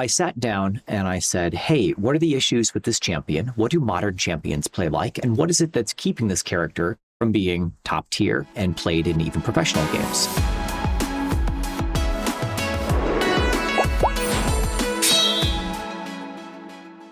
I sat down and I said, hey, what are the issues with this champion? What do modern champions play like? And what is it that's keeping this character from being top tier and played in even professional games?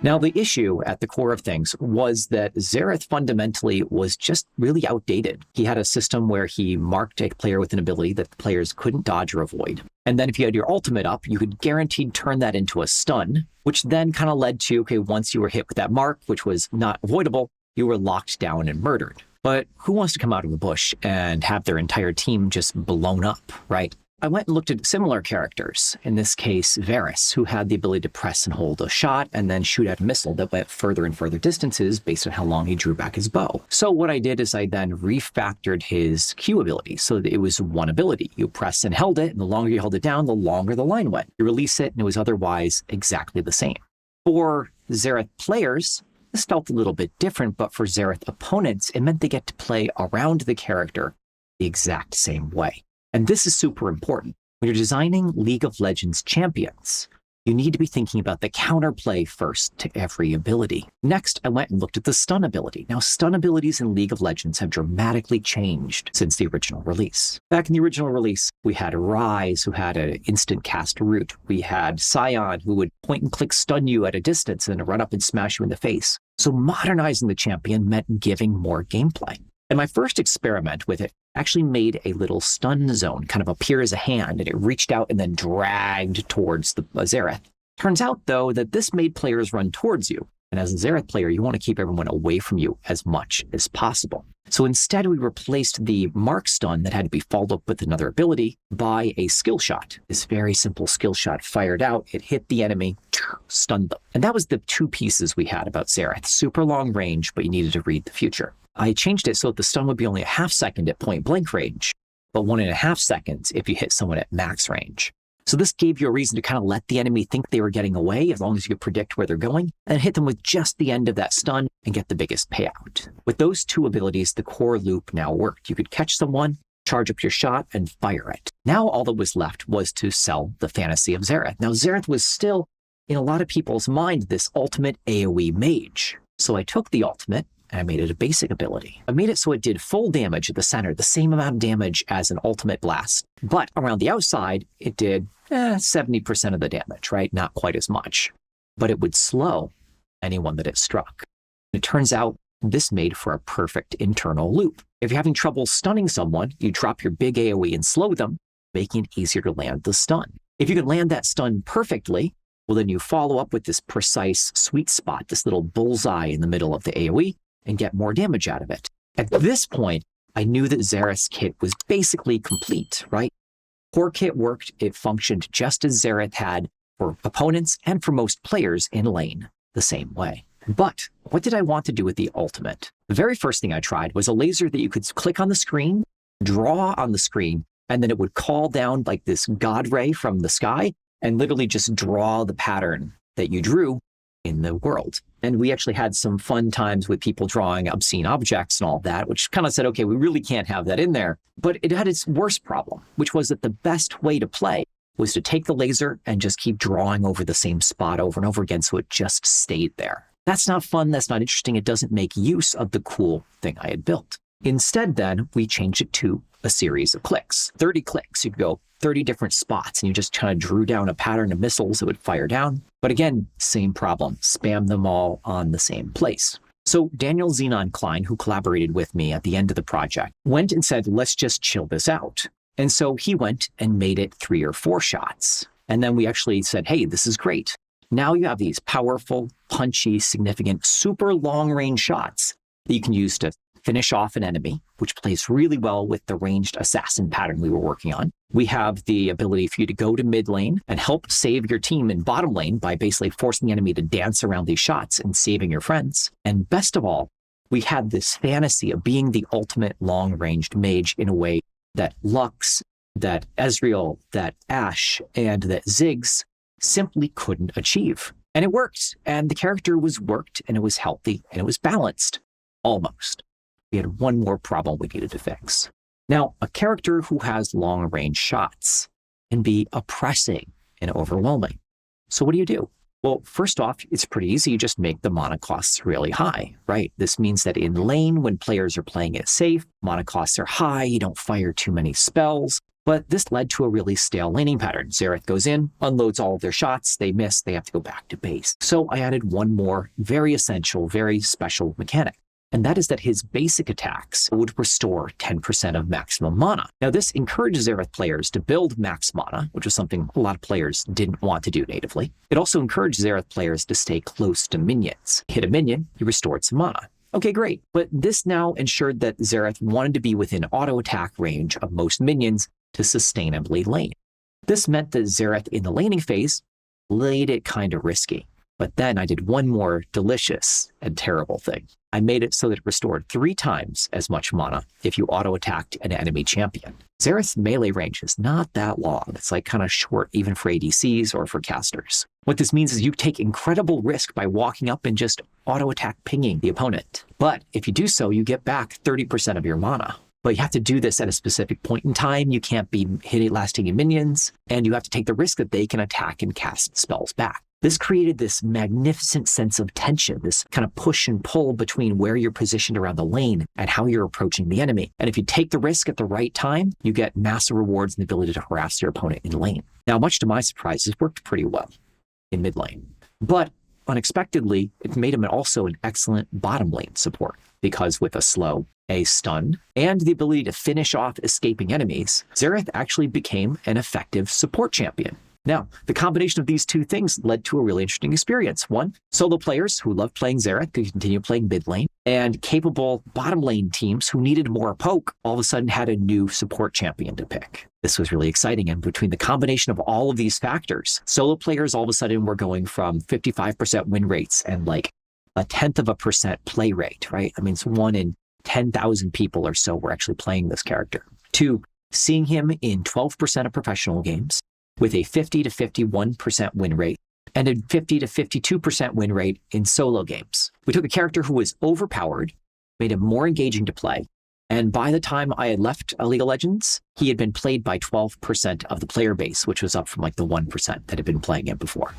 Now, the issue at the core of things was that Xerath fundamentally was just really outdated. He had a system where he marked a player with an ability that the players couldn't dodge or avoid. And then if you had your ultimate up, you could guaranteed turn that into a stun, which then kind of led to, okay, once you were hit with that mark, which was not avoidable, you were locked down and murdered. But who wants to come out of the bush and have their entire team just blown up, right? I went and looked at similar characters, in this case, Varus, who had the ability to press and hold a shot and then shoot out a missile that went further and further distances based on how long he drew back his bow. So what I did is I then refactored his Q ability so that it was one ability. You press and held it, and the longer you held it down, the longer the line went. You release it, and it was otherwise exactly the same. For Xerath players, this felt a little bit different, but for Xerath opponents, it meant they get to play around the character the exact same way. And this is super important. When you're designing League of Legends champions, you need to be thinking about the counterplay first to every ability. Next, I went and looked at the stun ability. Now, stun abilities in League of Legends have dramatically changed since the original release. Back in the original release, we had Ryze, who had an instant cast root. We had Scion, who would point and click stun you at a distance and then run up and smash you in the face. So modernizing the champion meant giving more gameplay. And my first experiment with it actually made a little stun zone kind of appear as a hand, and it reached out and then dragged towards the Xerath. Turns out, though, that this made players run towards you. And as a Xerath player, you want to keep everyone away from you as much as possible. So instead, we replaced the mark stun that had to be followed up with another ability by a skill shot. This very simple skill shot fired out, it hit the enemy, stunned them. And that was the two pieces we had about Xerath. Super long range, but you needed to read the future. I changed it so that the stun would be only a half second at point blank range, but 1.5 seconds if you hit someone at max range. So this gave you a reason to kind of let the enemy think they were getting away, as long as you could predict where they're going, and hit them with just the end of that stun and get the biggest payout. With those two abilities, the core loop now worked. You could catch someone, charge up your shot, and fire it. Now all that was left was to sell the fantasy of Xerath. Now Xerath was still, in a lot of people's mind, this ultimate AoE mage. So I took the ultimate, and I made it a basic ability. I made it so it did full damage at the center, the same amount of damage as an ultimate blast. But around the outside, it did 70% of the damage, right? Not quite as much. But it would slow anyone that it struck. It turns out this made for a perfect internal loop. If you're having trouble stunning someone, you drop your big AoE and slow them, making it easier to land the stun. If you can land that stun perfectly, well, then you follow up with this precise sweet spot, this little bullseye in the middle of the AoE, and get more damage out of it. At this point, I knew that Xerath's kit was basically complete, right? Core kit worked, it functioned just as Xerath had for opponents and for most players in lane the same way. But what did I want to do with the ultimate? The very first thing I tried was a laser that you could click on the screen, draw on the screen, and then it would call down like this god ray from the sky and literally just draw the pattern that you drew in the world. And we actually had some fun times with people drawing obscene objects and all that, which kind of said, okay, we really can't have that in there. But it had its worst problem, which was that the best way to play was to take the laser and just keep drawing over the same spot over and over again so it just stayed there. That's not fun, that's not interesting, it doesn't make use of the cool thing I had built. Instead then, we changed it to a series of clicks. 30 clicks, you could go 30 different spots, and you just kind of drew down a pattern of missiles that would fire down. But again, same problem, spam them all on the same place. So Daniel Xenon Klein, who collaborated with me at the end of the project, went and said, let's just chill this out. And so he went and made it 3 or 4 shots. And then we actually said, hey, this is great. Now you have these powerful, punchy, significant, super long-range shots that you can use to finish off an enemy, which plays really well with the ranged assassin pattern we were working on. We have the ability for you to go to mid lane and help save your team in bottom lane by basically forcing the enemy to dance around these shots and saving your friends. And best of all, we had this fantasy of being the ultimate long-ranged mage in a way that Lux, that Ezreal, that Ashe, and that Ziggs simply couldn't achieve. And it worked. And the character was worked, and it was healthy, and it was balanced. Almost. We had one more problem we needed to fix. Now, a character who has long-range shots can be oppressing and overwhelming. So what do? Well, first off, it's pretty easy. You just make the mana costs really high, right? This means that in lane, when players are playing it safe, mana costs are high, you don't fire too many spells. But this led to a really stale laning pattern. Xerath goes in, unloads all of their shots, they miss, they have to go back to base. So I added one more very essential, very special mechanic. And that is that his basic attacks would restore 10% of maximum mana. Now, this encourages Xerath players to build max mana, which is something a lot of players didn't want to do natively. It also encourages Xerath players to stay close to minions. Hit a minion, you restored some mana. Okay, great. But this now ensured that Xerath wanted to be within auto attack range of most minions to sustainably lane. This meant that Xerath in the laning phase played it kind of risky. But then I did one more delicious and terrible thing. I made it so that it restored 3 times as much mana if you auto-attacked an enemy champion. Xerath's melee range is not that long. It's like kind of short even for ADCs or for casters. What this means is you take incredible risk by walking up and just auto-attack pinging the opponent. But if you do so, you get back 30% of your mana. But you have to do this at a specific point in time. You can't be hitting lasting minions, and you have to take the risk that they can attack and cast spells back. This created this magnificent sense of tension, this kind of push and pull between where you're positioned around the lane and how you're approaching the enemy. And if you take the risk at the right time, you get massive rewards and the ability to harass your opponent in lane. Now, much to my surprise, this worked pretty well in mid lane. But unexpectedly, it made him also an excellent bottom lane support, because with a slow, a stun, and the ability to finish off escaping enemies, Xerath actually became an effective support champion. Now, the combination of these two things led to a really interesting experience. One, solo players who love playing Xerath could continue playing mid lane, and capable bottom lane teams who needed more poke all of a sudden had a new support champion to pick. This was really exciting, and between the combination of all of these factors, solo players all of a sudden were going from 55% win rates and like 0.1% play rate, right? I mean, it's 1 in 10,000 people or so were actually playing this character, to seeing him in 12% of professional games, with a 50 to 51% win rate and a 50 to 52% win rate in solo games. We took a character who was overpowered, made him more engaging to play, and by the time I had left League of Legends, he had been played by 12% of the player base, which was up from like the 1% that had been playing it before.